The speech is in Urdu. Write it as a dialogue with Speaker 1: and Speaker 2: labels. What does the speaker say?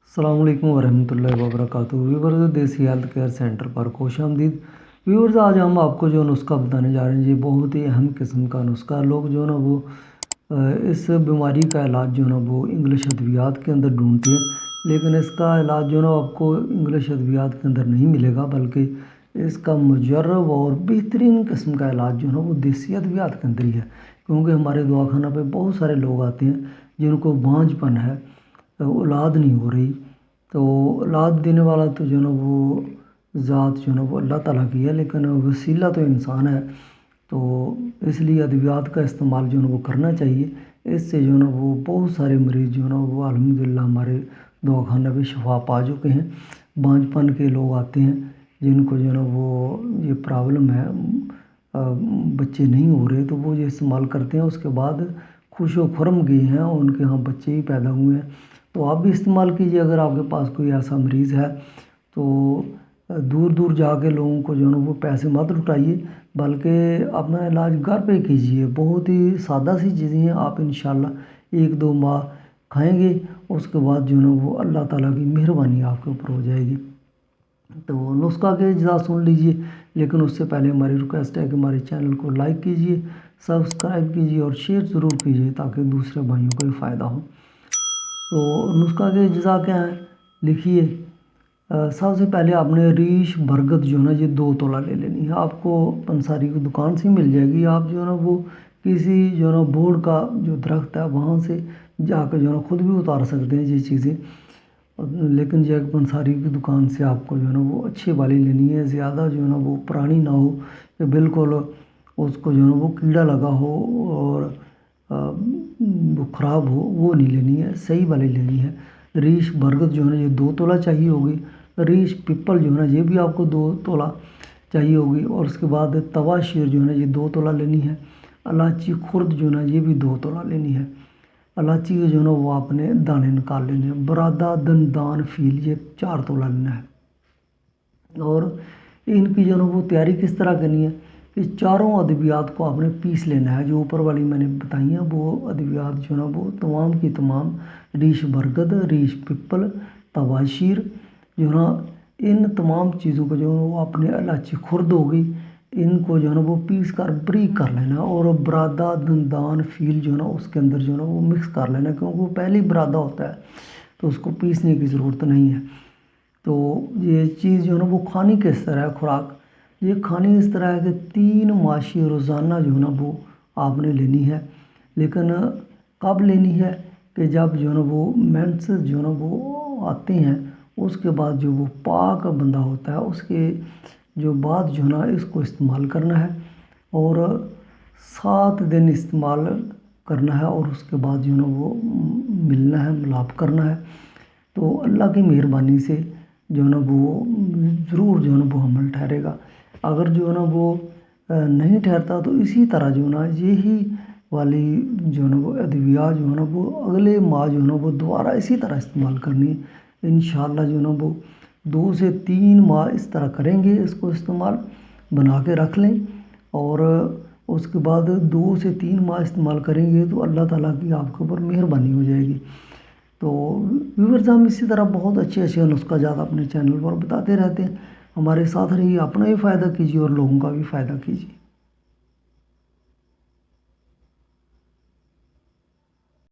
Speaker 1: السلام علیکم ورحمۃ اللہ وبرکاتہ۔ ویورز دیسی ہیلتھ کیئر سینٹر پر خوش آمدید۔ ویورز آج ہم آپ کو جو نسخہ بتانے جا رہے ہیں، یہ بہت ہی اہم قسم کا نسخہ ہے۔ لوگ جو ہے نا وہ اس بیماری کا علاج جو ہے نا وہ انگلش ادویات کے اندر ڈھونڈتے ہیں، لیکن اس کا علاج جو ہے نا آپ کو انگلش ادویات کے اندر نہیں ملے گا، بلکہ اس کا مجرب اور بہترین قسم کا علاج جو ہے نا وہ دیسی ادویات کے اندر ہی ہے۔ کیونکہ ہمارے دواخانہ پہ بہت سارے لوگ آتے ہیں جن کو بانجھ پن ہے، اولاد نہیں ہو رہی، تو اولاد دینے والا تو جو ہے نا وہ ذات جو ہے نا وہ اللہ تعالیٰ کی ہے، لیکن وسیلہ تو انسان ہے۔ تو اس لیے ادویات کا استعمال جو ہے نا وہ کرنا چاہیے۔ اس سے جو ہے نا وہ بہت سارے مریض جو ہے نا وہ الحمدللہ ہمارے دواخانہ پہ شفا پا چکے ہیں۔ بانجھ پن کے لوگ آتے ہیں جن کو جو ہے نا وہ یہ پرابلم ہے، بچے نہیں ہو رہے، تو وہ یہ استعمال کرتے ہیں، اس کے بعد خوش و خرم گئے ہیں، ان کے ہاں بچے ہی پیدا ہوئے ہیں۔ تو آپ بھی استعمال کیجیے۔ اگر آپ کے پاس کوئی ایسا مریض ہے تو دور دور جا کے لوگوں کو جو ہے نا وہ پیسے مت لٹائیے، بلکہ اپنا علاج گھر پہ کیجیے۔ بہت ہی سادہ سی چیزیں ہیں، آپ انشاءاللہ 1-2 ماہ کھائیں گے، اس کے بعد جو ہے نا وہ اللہ تعالیٰ کی مہربانی آپ کے اوپر ہو جائے گی۔ تو نسخہ کے اجزاء سن لیجیے، لیکن اس سے پہلے ہماری ریکویسٹ ہے کہ ہمارے چینل کو لائک کیجیے، سبسکرائب کیجیے اور شیئر ضرور کیجیے تاکہ دوسرے بھائیوں کو بھی فائدہ ہو۔ تو نسخہ کے اجزاء کیا ہیں لکھیے۔ سب سے پہلے آپ نے ریش برگت جو ہے نا یہ 2 تولہ لے لینی ہے۔ آپ کو پنساری کی دکان سے مل جائے گی۔ آپ جو ہے نا وہ کسی جو ہے نا بورڈ کا جو درخت ہے وہاں سے جا کے جو ہے نا خود بھی اتار سکتے ہیں یہ چیزیں، لیکن یہ پنساری کی دکان سے آپ کو جو ہے نا وہ اچھی والی لینی ہے، زیادہ جو ہے نا وہ پرانی نہ ہو کہ بالکل اس کو جو ہے نا وہ کیڑا لگا ہو اور وہ خراب ہو، وہ نہیں لینی ہے، صحیح والی لینی ہے۔ ریش برگت جو ہے نا یہ 2 تولہ چاہیے ہوگی۔ ریش پپل جو ہے نا یہ بھی آپ کو 2 تولہ چاہیے ہوگی، اور اس کے بعد توا شیر جو ہے نا یہ 2 تولہ لینی ہے۔ الائچی خرد جو ہے نا یہ بھی 2 تولہ لینی ہے۔ الائچی کے جو ہے نا وہ آپ نے دانے نکال لینے ہیں۔ برادہ دندان فیل یہ 4 تولہ لینا ہے۔ اور ان کی جو ہے نا وہ تیاری کس طرح کرنی ہے کہ چاروں ادویات کو آپ نے پیس لینا ہے۔ جو اوپر والی میں نے بتائی ہیں وہ ادویات جو ہے نا وہ تمام کی تمام، ریش برگد، ریش پپل، توا شیر جو ہے نا ان تمام چیزوں کو جو ہے وہ اپنے الائچی خرد ہوگی، ان کو جو ہے نا وہ پیس کر بریک کر لینا، اور برادہ دندان فیل جو ہے نا اس کے اندر جو ہے نا وہ مکس کر لینا، کیونکہ وہ پہلے ہی برادہ ہوتا ہے تو اس کو پیسنے کی ضرورت نہیں ہے۔ تو یہ چیز جو ہے نا وہ کھانی کس طرح ہے، خوراک یہ کھانی اس طرح ہے کہ 3 ماشی روزانہ جو ہے نا وہ آپ نے لینی ہے، لیکن کب لینی ہے کہ جب جو ہے نا وہ مینسز جو ہے نا وہ آتے ہیں، اس کے بعد جو وہ پاک بندہ ہوتا ہے اس کے جو بعد جو ہے نا اس کو استعمال کرنا ہے، اور 7 دن استعمال کرنا ہے، اور اس کے بعد جو ہے نا وہ ملنا ہے، ملاپ کرنا ہے۔ تو اللہ کی مہربانی سے جو ہے نا وہ ضرور جو ہے نا وہ عمل ٹھہرے گا۔ اگر جو ہے نا وہ نہیں ٹھہرتا تو اسی طرح جو ہے نا یہی والی جو ہے نا وہ ادویات جو ہے نا وہ اگلے ماہ جو ہے نا وہ دوبارہ اسی طرح استعمال کرنی ہے۔ انشاءاللہ جو ہے نا وہ 2 سے 3 ماہ اس طرح کریں گے، اس کو استعمال بنا کے رکھ لیں، اور اس کے بعد 2 سے 3 ماہ استعمال کریں گے تو اللہ تعالیٰ کی آپ کے اوپر مہربانی ہو جائے گی۔ تو ویورز ہم اسی طرح بہت اچھے نسخہ جات اپنے چینل پر بتاتے رہتے ہیں۔ ہمارے ساتھ رہیے، اپنا بھی فائدہ کیجیے اور لوگوں کا بھی فائدہ کیجیے۔